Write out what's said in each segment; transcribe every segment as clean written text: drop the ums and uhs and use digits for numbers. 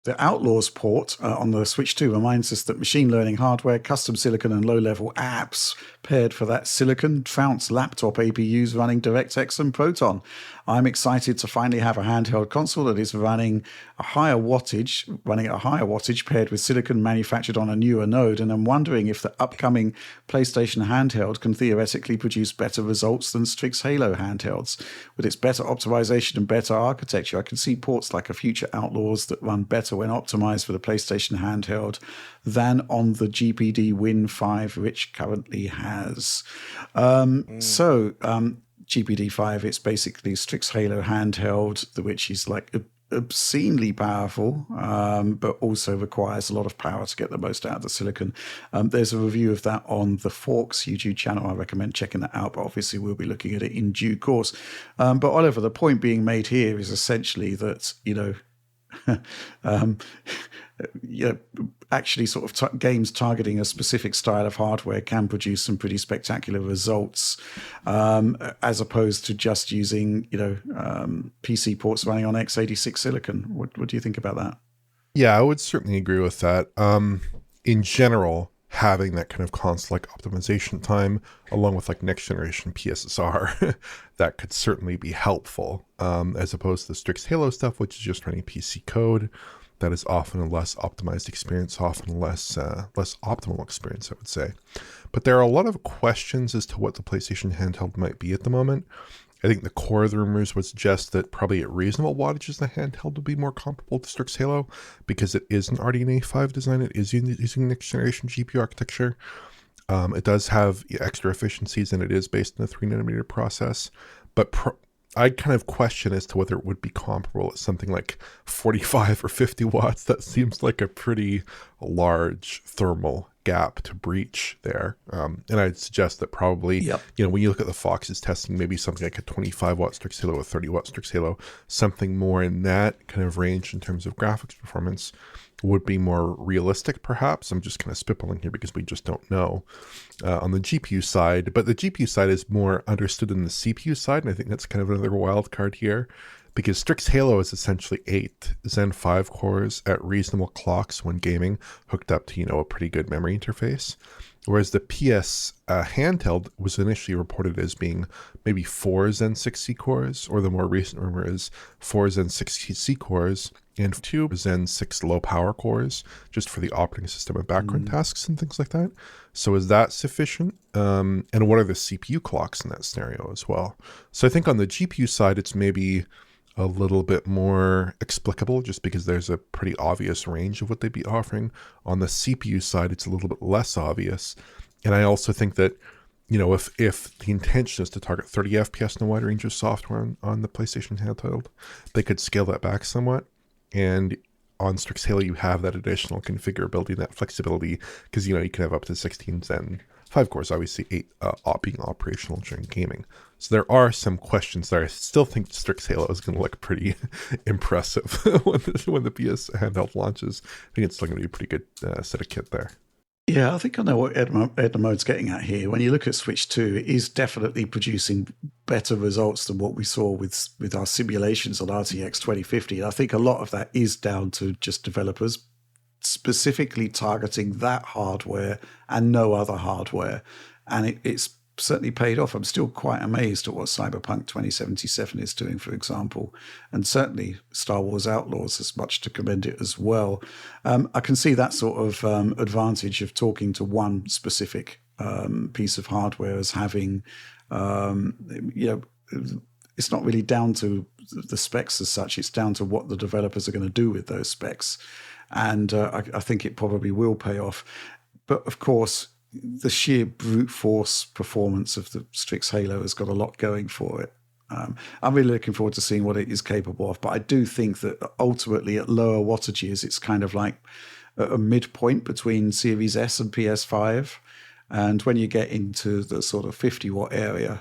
The Outlaws port on the Switch 2 reminds us that machine learning hardware, custom silicon, and low-level apps paired for that silicon trounce laptop APUs running DirectX and Proton. I'm excited to finally have a handheld console that is running at a higher wattage paired with silicon manufactured on a newer node, and I'm wondering if the upcoming PlayStation handheld can theoretically produce better results than Strix Halo handhelds. With its better optimization and better architecture, I can see ports like a future Outlaws that run better when optimized for the PlayStation handheld than on the GPD Win 5, which currently has. GPD 5, it's basically Strix Halo handheld, which is like obscenely powerful, but also requires a lot of power to get the most out of the silicon. There's a review of that on the Forks YouTube channel. I recommend checking that out, but obviously we'll be looking at it in due course. But Oliver, the point being made here is essentially that, actually sort of games targeting a specific style of hardware can produce some pretty spectacular results, as opposed to just using, PC ports running on x86 silicon. What do you think about that? Yeah, I would certainly agree with that. In general, having that kind of console-like optimization time, along with like next generation PSSR, that could certainly be helpful, as opposed to the Strix Halo stuff, which is just running PC code. That is often a less optimized experience, often a less optimal experience, I would say. But there are a lot of questions as to what the PlayStation handheld might be at the moment. I think the core of the rumors would suggest that probably at reasonable wattages, the handheld would be more comparable to Strix Halo because it is an RDNA 5 design. It is using next generation GPU architecture. It does have extra efficiencies, and it is based on a 3nm process. But I kind of question as to whether it would be comparable at something like 45 or 50 watts. That seems like a pretty large thermal gap to breach there. And I'd suggest that probably, when you look at the Fox's testing, maybe something like a 25 watt Strix Halo, a 30 watt Strix Halo, something more in that kind of range in terms of graphics performance would be more realistic, perhaps. I'm just kind of spitballing here because we just don't know on the GPU side. But the GPU side is more understood than the CPU side, and I think that's kind of another wild card here, because Strix Halo is essentially 8 Zen 5 cores at reasonable clocks when gaming, hooked up to, a pretty good memory interface. Whereas the PS handheld was initially reported as being maybe 4 Zen 6C cores, or the more recent rumor is 4 Zen 6C cores and 2 Zen 6 low power cores, just for the operating system and background tasks and things like that. So is that sufficient? And what are the CPU clocks in that scenario as well? So I think on the GPU side, it's maybe a little bit more explicable just because there's a pretty obvious range of what they'd be offering. On the CPU side, it's a little bit less obvious. And I also think that, if the intention is to target 30 FPS in a wide range of software on the PlayStation handheld, they could scale that back somewhat. And on Strix Halo, you have that additional configurability and that flexibility because, you can have up to 16 Zen 5 cores, obviously 8 being operational during gaming. So there are some questions there. I still think Strix Halo is going to look pretty impressive when the PS handheld launches. I think it's still going to be a pretty good set of kit there. Yeah, I think I know what Ednamode's getting at here. When you look at Switch 2, it is definitely producing better results than what we saw with our simulations on RTX 2050. I think a lot of that is down to just developers specifically targeting that hardware and no other hardware. And it's certainly paid off. I'm still quite amazed at what Cyberpunk 2077 is doing, for example. And certainly Star Wars Outlaws has much to commend it as well. I can see that sort of advantage of talking to one specific piece of hardware as having, it's not really down to the specs as such. It's down to what the developers are going to do with those specs. And I think it probably will pay off. But of course, the sheer brute force performance of the Strix Halo has got a lot going for it. I'm really looking forward to seeing what it is capable of. But I do think that ultimately at lower wattages, it's kind of like a midpoint between Series S and PS5. And when you get into the sort of 50 watt area,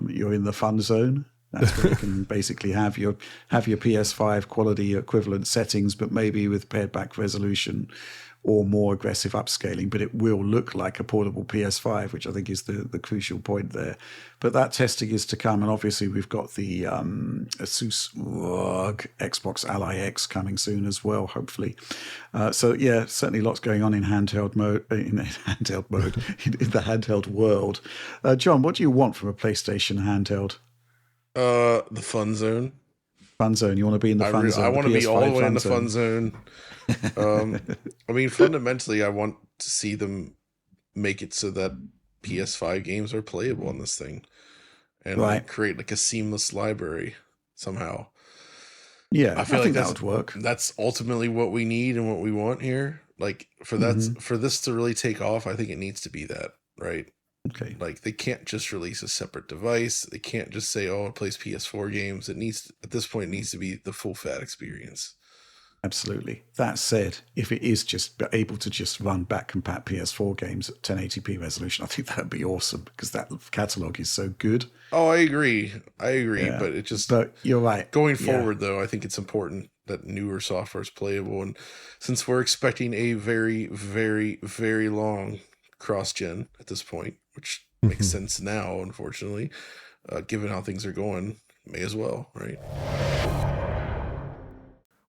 you're in the fun zone. That's where you can basically have your PS5 quality equivalent settings, but maybe with pared back resolution or more aggressive upscaling, but it will look like a portable PS5, which I think is the crucial point there. But that testing is to come, and obviously we've got the Asus ROG Xbox Ally X coming soon as well, hopefully. So yeah, certainly lots going on in handheld mode, in the handheld world. John, what do you want from a PlayStation handheld? The fun zone. Fun zone. You want to be in the fun zone? I want to be all the way in the fun zone. I mean, fundamentally, I want to see them make it so that PS5 games are playable on this thing, and like create like a seamless library somehow. Yeah, I think that would work. That's ultimately what we need and what we want here. Like for this to really take off, I think it needs to be that, right? Okay. Like they can't just release a separate device. They can't just say, "Oh, it plays PS4 games." It needs at this point it needs to be the full fat experience. Absolutely. That said, if it is just able to just run back compat PS4 games at 1080p resolution, I think that'd be awesome because that catalog is so good. Oh, I agree. Yeah. But you're right. Going forward, though, I think it's important that newer software is playable, and since we're expecting a very, very, very long cross-gen at this point, which makes sense now, unfortunately, given how things are going, may as well, right?